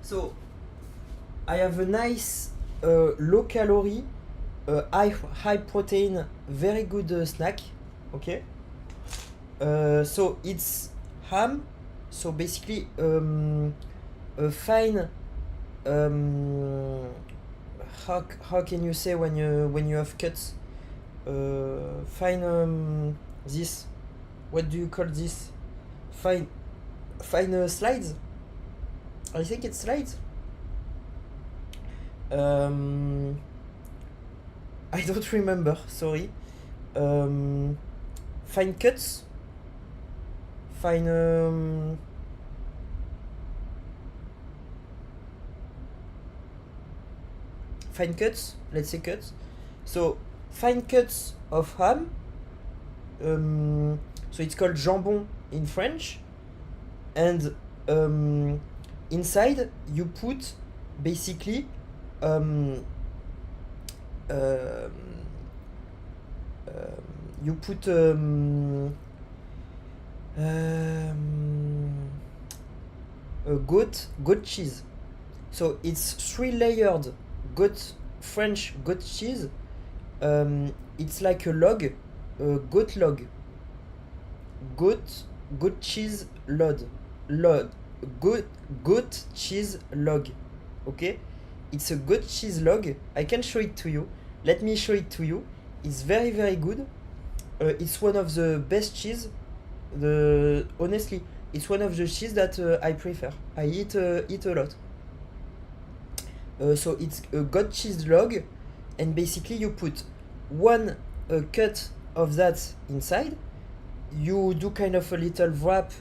So I have a nice low calorie, high protein, very good snack. Okay. So it's ham. So basically a fine. How can you say when you have cuts? Fine. This. What do you call this? Fine slides. I think it's slides. I don't remember, sorry. Fine cuts. Fine cuts, let's say cuts. So fine cuts of ham. So it's called jambon in French. And inside you put basically you put goat cheese. So it's 3-layered French goat cheese. It's like a log, goat log. Goat cheese goat cheese log. Okay, it's a goat cheese log. I can show it to you. Let me show it to you. It's very very good. It's one of the best cheese. Honestly, it's one of the cheese that I prefer. I eat a lot. So it's a goat cheese log, and basically you put one cut of that inside. You do kind of a little wrap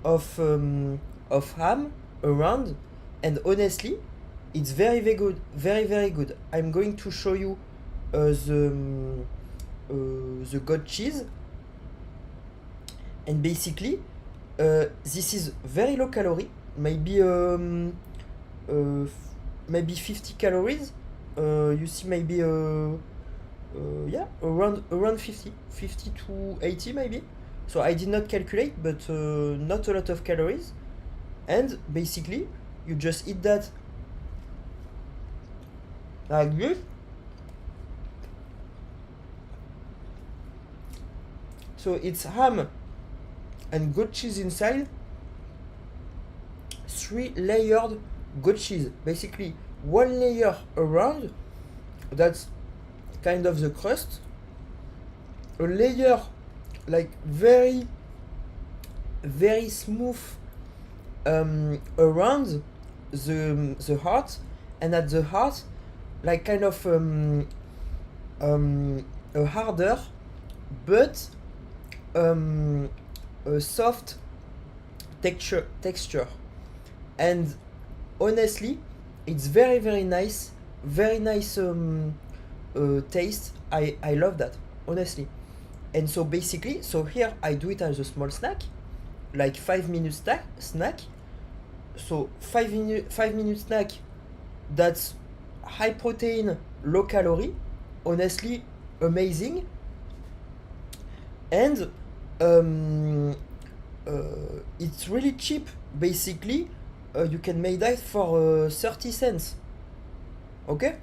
of ham around, and honestly, it's very very good, very very good. I'm going to show you the goat cheese, and basically this is very low calorie, maybe 50 calories. You see, maybe yeah, around 50 to 80 maybe. So I did not calculate, but not a lot of calories. And basically you just eat that like this. So it's ham and goat cheese inside. 3-layered goat cheese. Basically 1 layer around, that's kind of the crust. A layer like very very smooth around the heart, and at the heart like kind of a harder but a soft texture. And honestly, it's very very nice, very nice taste. I love that, honestly. And so basically, so here I do it as a small snack, like 5-minute snack. So 5-minute snack, that's high protein, low calorie, honestly amazing. And it's really cheap. Basically you can make that for 30 cents. Okay.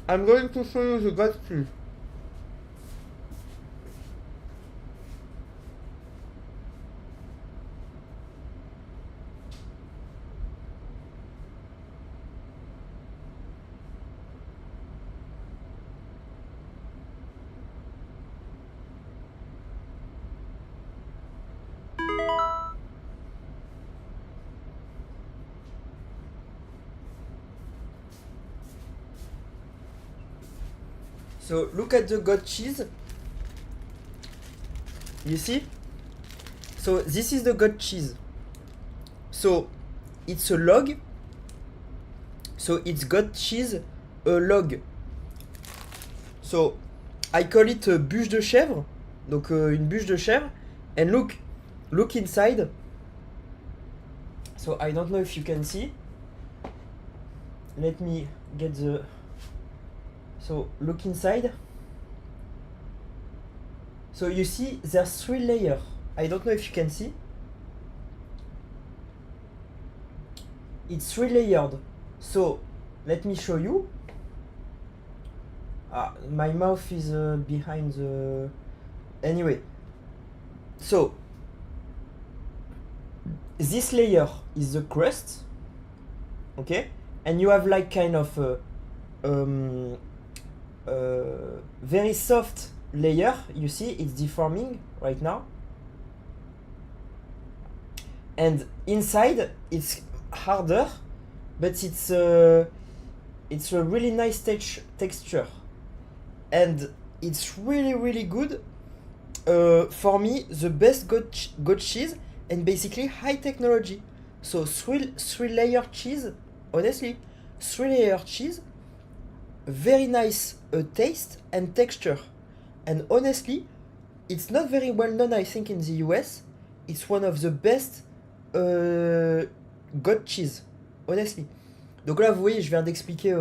I'm going to show you the goat cheese. So look at the goat cheese. You see? So this is the goat cheese. So it's a log. So it's goat cheese, a log. So I call it a bûche de chèvre. Donc une bûche de chèvre. And look inside. So I don't know if you can see. Let me get the... So look inside. So you see there's 3 layers. I don't know if you can see. It's 3 layered. So let me show you. My mouth is behind the. Anyway, so this layer is the crust, okay, and you have like kind of a very soft layer. You see, it's deforming right now, and inside it's harder, but it's a really nice texture, and it's really good. For me, the best goat cheese, and basically high technology. So three layer cheese, honestly, 3 layer cheese, very nice taste and texture, and honestly, it's not very well known. I think in the US, it's one of the best goat cheese, honestly. Donc là, vous voyez, je viens d'expliquer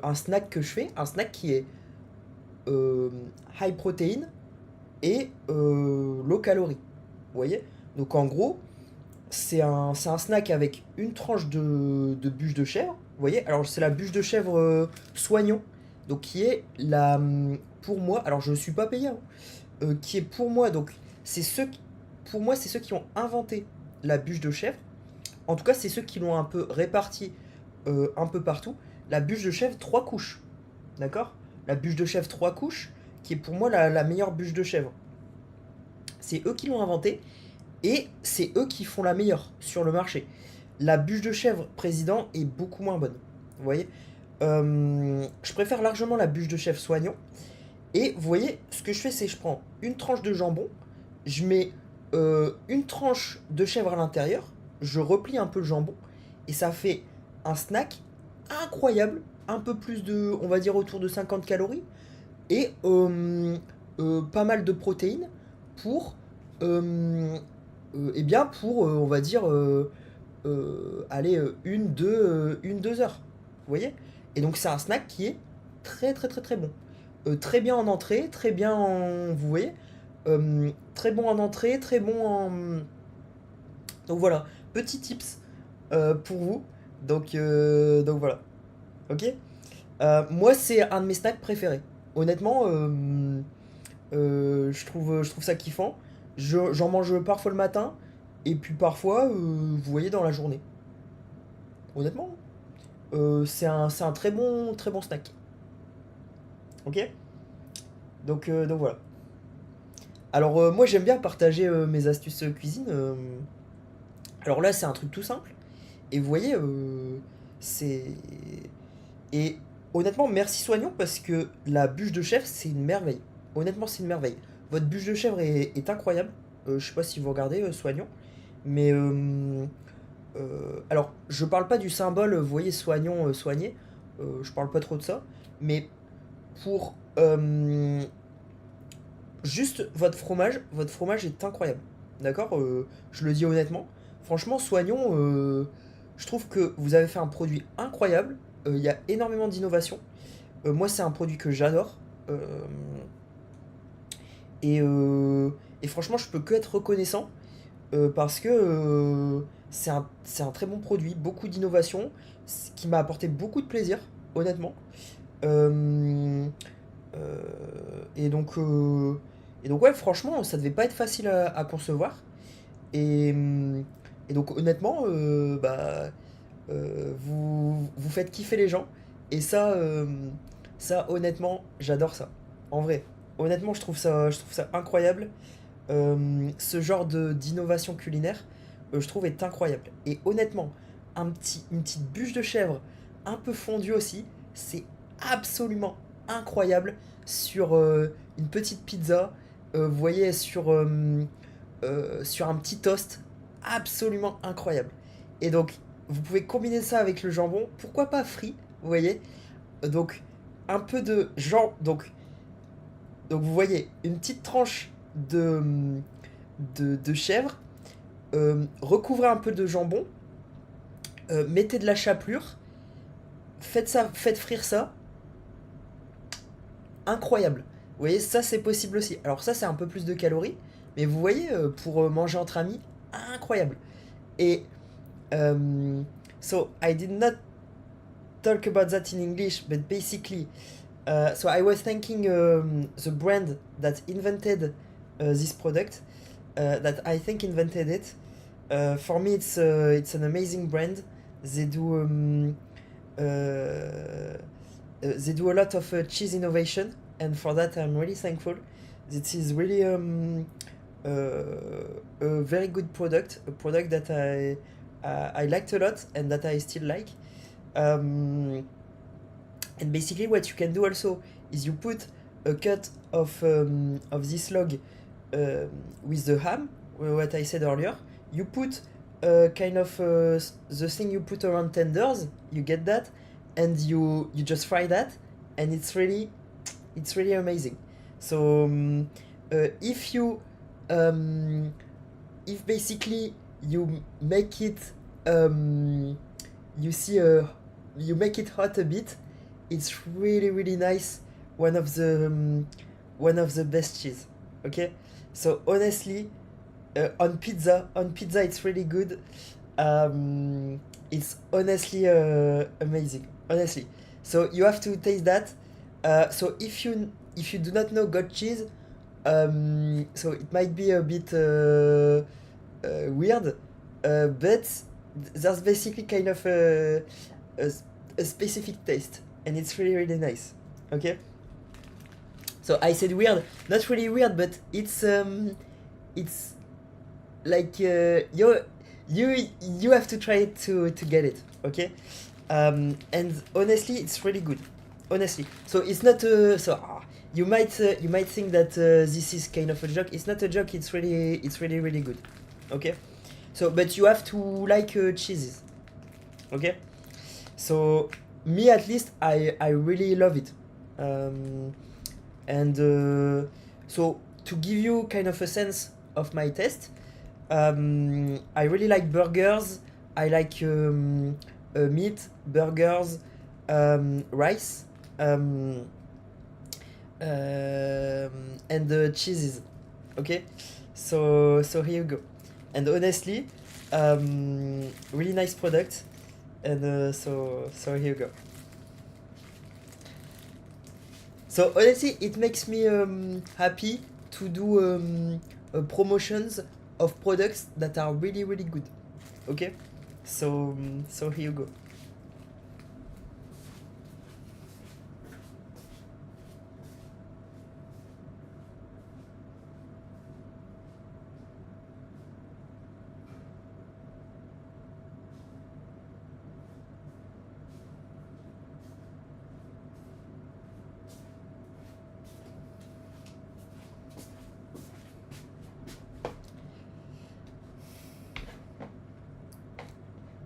un snack que je fais, un snack qui est high protein et low calorie. Vous voyez? Donc en gros, c'est un snack avec une tranche de bûche de chèvre. Vous voyez? Alors c'est la bûche de chèvre Soignon. Donc qui est la pour moi, alors je ne suis pas payé, hein, qui est pour moi, donc c'est pour moi c'est ceux qui ont inventé la bûche de chèvre. En tout cas, c'est ceux qui l'ont un peu répartie un peu partout. La bûche de chèvre 3 couches. D'accord? La bûche de chèvre 3 couches, qui est pour moi la meilleure bûche de chèvre. C'est eux qui l'ont inventée et c'est eux qui font la meilleure sur le marché. La bûche de chèvre président est beaucoup moins bonne. Vous voyez? Je préfère largement la bûche de chèvre Soignon. Et vous voyez, ce que je fais, c'est que je prends une tranche de jambon, je mets une tranche de chèvre à l'intérieur, je replie un peu le jambon, et ça fait un snack incroyable, un peu plus de, on va dire autour de 50 calories, et pas mal de protéines pour, on va dire, aller 1-2 heures. Vous voyez? Et donc c'est un snack qui est très bon. Très bien en entrée, très bien en. Vous voyez? Très bon en entrée, très bon en. Donc voilà, petit tips pour vous. Donc voilà. Ok? Moi, c'est un de mes snacks préférés. Honnêtement, je trouve ça kiffant. J'en mange parfois le matin, et puis parfois, vous voyez, dans la journée. Honnêtement, c'est un très bon snack. Ok? Donc voilà. Alors moi j'aime bien partager mes astuces cuisine. Alors là c'est un truc tout simple. Et vous voyez, c'est... Et honnêtement merci Soignon parce que la bûche de chèvre c'est une merveille. Honnêtement c'est une merveille. Votre bûche de chèvre est incroyable. Je sais pas si vous regardez Soignon. Mais alors je parle pas du symbole, vous voyez Soignon soigné. Je parle pas trop de ça. Mais pour juste votre fromage est incroyable. D'accord? Je le dis honnêtement. Franchement, Soignon, je trouve que vous avez fait un produit incroyable. Il y a énormément d'innovation. Moi, c'est un produit que j'adore. Euh, et franchement, je peux que être reconnaissant parce que c'est un très bon produit, beaucoup d'innovation, ce qui m'a apporté beaucoup de plaisir, honnêtement. Euh, euh, et donc, euh, et donc ouais, franchement, ça devait pas être facile à concevoir. Et, et donc honnêtement, vous faites kiffer les gens. Et ça honnêtement, j'adore ça. En vrai, honnêtement, je trouve ça incroyable. Ce genre d'innovation culinaire, je trouve est incroyable. Et honnêtement, une petite bûche de chèvre, un peu fondue aussi, c'est absolument incroyable sur une petite pizza. Vous voyez, sur un petit toast, absolument incroyable. Et donc, vous pouvez combiner ça avec le jambon, pourquoi pas frit, vous voyez. Donc, un peu de jambon. Donc vous voyez, une petite tranche de chèvre, recouvrez un peu de jambon, mettez de la chapelure, faites frire ça, incroyable. Vous voyez, ça c'est possible aussi. Alors ça c'est un peu plus de calories, mais vous voyez, pour manger entre amis, incroyable. Et so I did not talk about that in English, but basically, so I was thanking the brand that invented this product, that I think invented it. For me, it's an amazing brand. They do they do a lot of cheese innovation, and for that I'm really thankful. This is really a very good product, a product that I liked a lot and that I still like. And basically, what you can do also is you put a cut of this log with the ham, what I said earlier. You put kind of the thing you put around tenders. You get that, and you just fry that, and it's really amazing. So if you if basically you make it you see you make it hot a bit, it's really nice. One of the best cheese. Okay, so honestly, on pizza it's really good. It's honestly amazing, honestly. So you have to taste that. So if you do not know goat cheese, so it might be a bit weird, but there's basically kind of a specific taste, and it's really nice. Okay. So I said weird, not really weird, but it's like you have to try it to get it. Okay. And honestly, it's really good. Honestly, so it's not you might think that this is kind of a joke. It's not a joke. It's really good. Okay. So, but you have to like cheeses. Okay. So me at least, I really love it. And so to give you kind of a sense of my taste, I really like burgers. I like meat, burgers, rice, and cheeses. Okay, so here you go. And honestly, really nice product. And so here you go. So honestly, it makes me happy to do promotions of products that are really good. Okay, so here you go.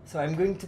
So I'm going to